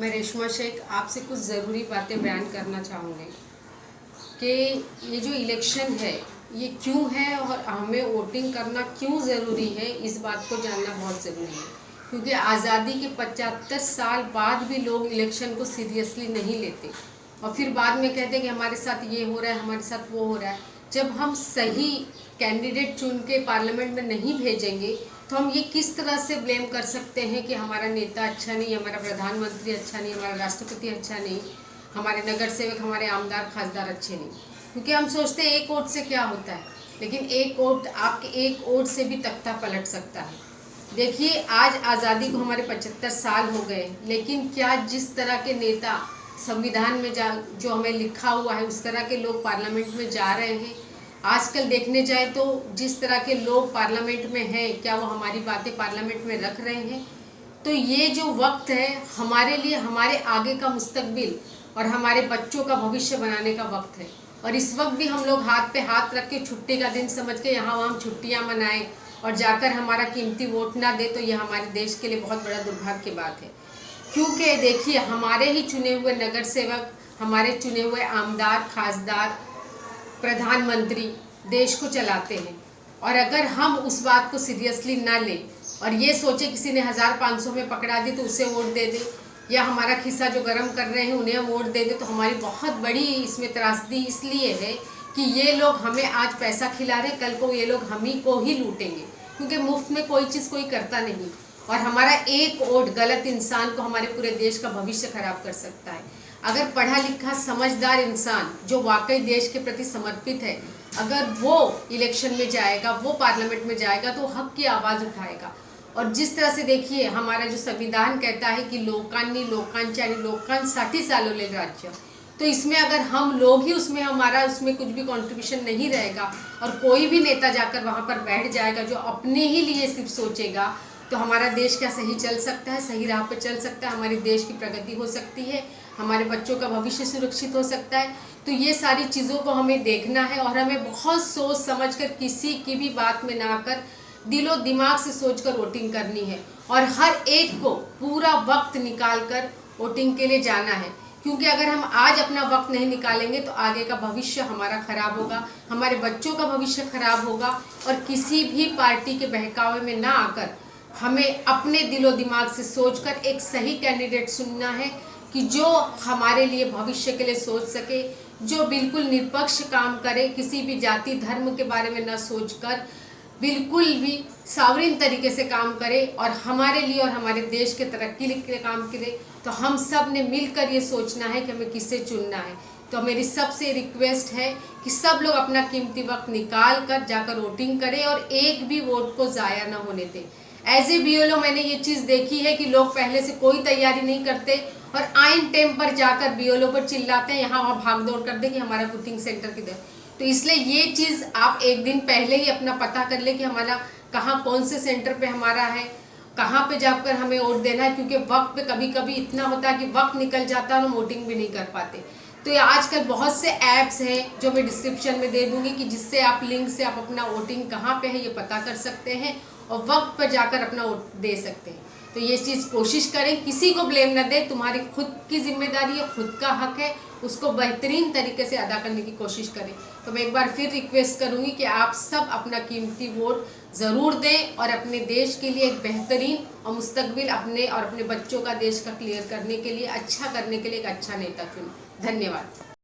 मैं रेशमा शेख आपसे कुछ ज़रूरी बातें बयान करना चाहूँगी कि ये जो इलेक्शन है ये क्यों है और हमें वोटिंग करना क्यों ज़रूरी है, इस बात को जानना बहुत ज़रूरी है। क्योंकि आज़ादी के 75 साल बाद भी लोग इलेक्शन को सीरियसली नहीं लेते और फिर बाद में कहते हैं कि हमारे साथ ये हो रहा है, हमारे साथ वो हो रहा है। जब हम सही कैंडिडेट चुन के पार्लियामेंट में नहीं भेजेंगे तो हम ये किस तरह से ब्लेम कर सकते हैं कि हमारा नेता अच्छा नहीं, हमारा प्रधानमंत्री अच्छा नहीं, हमारा राष्ट्रपति अच्छा नहीं, हमारे नगर सेवक, हमारे आमदार खासदार अच्छे नहीं। क्योंकि हम सोचते हैं एक वोट से क्या होता है, लेकिन एक वोट, आपके एक वोट से भी तख्ता पलट सकता है। देखिए, आज आज़ादी को हमारे 75 साल हो गए, लेकिन क्या जिस तरह के नेता संविधान में जो हमें लिखा हुआ है उस तरह के लोग पार्लियामेंट में जा रहे हैं? आजकल देखने जाए तो जिस तरह के लोग पार्लियामेंट में हैं, क्या वो हमारी बातें पार्लियामेंट में रख रहे हैं? तो ये जो वक्त है हमारे लिए, हमारे आगे का मुस्तकबिल और हमारे बच्चों का भविष्य बनाने का वक्त है। और इस वक्त भी हम लोग हाथ पे हाथ रख के छुट्टी का दिन समझ के यहाँ वहाँ छुट्टियाँ मनाएं और जाकर हमारा कीमती वोट ना दे, तो ये हमारे देश के लिए बहुत बड़ा दुर्भाग्य की बात है। क्योंकि देखिए, हमारे ही चुने हुए नगर सेवक, हमारे चुने हुए आमदार खासदार, प्रधानमंत्री देश को चलाते हैं। और अगर हम उस बात को सीरियसली ना लें और ये सोचे किसी ने 1500 में पकड़ा दी तो उसे वोट दे दे, या हमारा खिस्सा जो गर्म कर रहे हैं उन्हें हम वोट दे दे, तो हमारी बहुत बड़ी इसमें त्रासदी इसलिए है कि ये लोग हमें आज पैसा खिला रहे, कल को ये लोग हम ही को ही लूटेंगे। क्योंकि मुफ्त में कोई चीज़ कोई करता नहीं और हमारा एक वोट गलत इंसान को हमारे पूरे देश का भविष्य खराब कर सकता है। अगर पढ़ा लिखा समझदार इंसान जो वाकई देश के प्रति समर्पित है, अगर वो इलेक्शन में जाएगा, वो पार्लियामेंट में जाएगा, तो हक की आवाज़ उठाएगा। और जिस तरह से देखिए, हमारा जो संविधान कहता है कि लोकांनी लोकांची आणि लोकांसाठी चालवले राज्य, तो इसमें अगर हम लोग ही उसमें, हमारा उसमें कुछ भी कंट्रीब्यूशन नहीं रहेगा और कोई भी नेता जाकर वहाँ पर बैठ जाएगा जो अपने ही लिए सिर्फ सोचेगा, तो हमारा देश क्या सही चल सकता है, सही राह पर चल सकता है, हमारे देश की प्रगति हो सकती है, हमारे बच्चों का भविष्य सुरक्षित हो सकता है। तो ये सारी चीज़ों को हमें देखना है और हमें बहुत सोच समझकर, किसी की भी बात में ना आकर, दिलो दिमाग से सोचकर वोटिंग करनी है और हर एक को पूरा वक्त निकाल कर वोटिंग के लिए जाना है। क्योंकि अगर हम आज अपना वक्त नहीं निकालेंगे तो आगे का भविष्य हमारा खराब होगा, हमारे बच्चों का भविष्य खराब होगा। और किसी भी पार्टी के बहकावे में ना आकर हमें अपने दिलो दिमाग से सोचकर एक सही कैंडिडेट चुनना है कि जो हमारे लिए भविष्य के लिए सोच सके, जो बिल्कुल निष्पक्ष काम करे, किसी भी जाति धर्म के बारे में न सोचकर बिल्कुल भी सावरीन तरीके से काम करे और हमारे लिए और हमारे देश के तरक्की के लिए काम करे। तो हम सब ने मिलकर ये सोचना है कि हमें किसे चुनना है। तो मेरी सबसे रिक्वेस्ट है कि सब लोग अपना कीमती वक्त निकाल कर जाकर वोटिंग करें और एक भी वोट को ज़ाया ना होने दें। एज ए बीएलओ मैंने ये चीज़ देखी है कि लोग पहले से कोई तैयारी नहीं करते और आइन टाइम पर जाकर बीएलओ पर चिल्लाते हैं, यहाँ वहाँ भाग दौड़ कर दे कि हमारा वोटिंग सेंटर किधर। तो इसलिए ये चीज़ आप एक दिन पहले ही अपना पता कर ले कि हमारा कहाँ, कौन से सेंटर पे हमारा है, कहाँ पे जाकर हमें वोट देना है। क्योंकि वक्त पे कभी कभी इतना होता है कि वक्त निकल जाता है और हम वोटिंग भी नहीं कर पाते। तो ये आजकल बहुत से ऐप्स हैं जो मैं डिस्क्रिप्शन में दे दूंगी कि जिससे आप लिंक से आप अपना वोटिंग कहाँ पे है ये पता कर सकते हैं और वक्त पर जाकर अपना वोट दे सकते हैं। तो ये चीज़ कोशिश करें, किसी को ब्लेम न दें, तुम्हारी खुद की जिम्मेदारी है, खुद का हक है, उसको बेहतरीन तरीके से अदा करने की कोशिश करें। तो मैं एक बार फिर रिक्वेस्ट करूंगी कि आप सब अपना कीमती वोट ज़रूर दें और अपने देश के लिए एक बेहतरीन और मुस्तकबिल अपने और अपने बच्चों का, देश का क्लियर करने के लिए, अच्छा करने के लिए एक अच्छा नेता चुनें। धन्यवाद।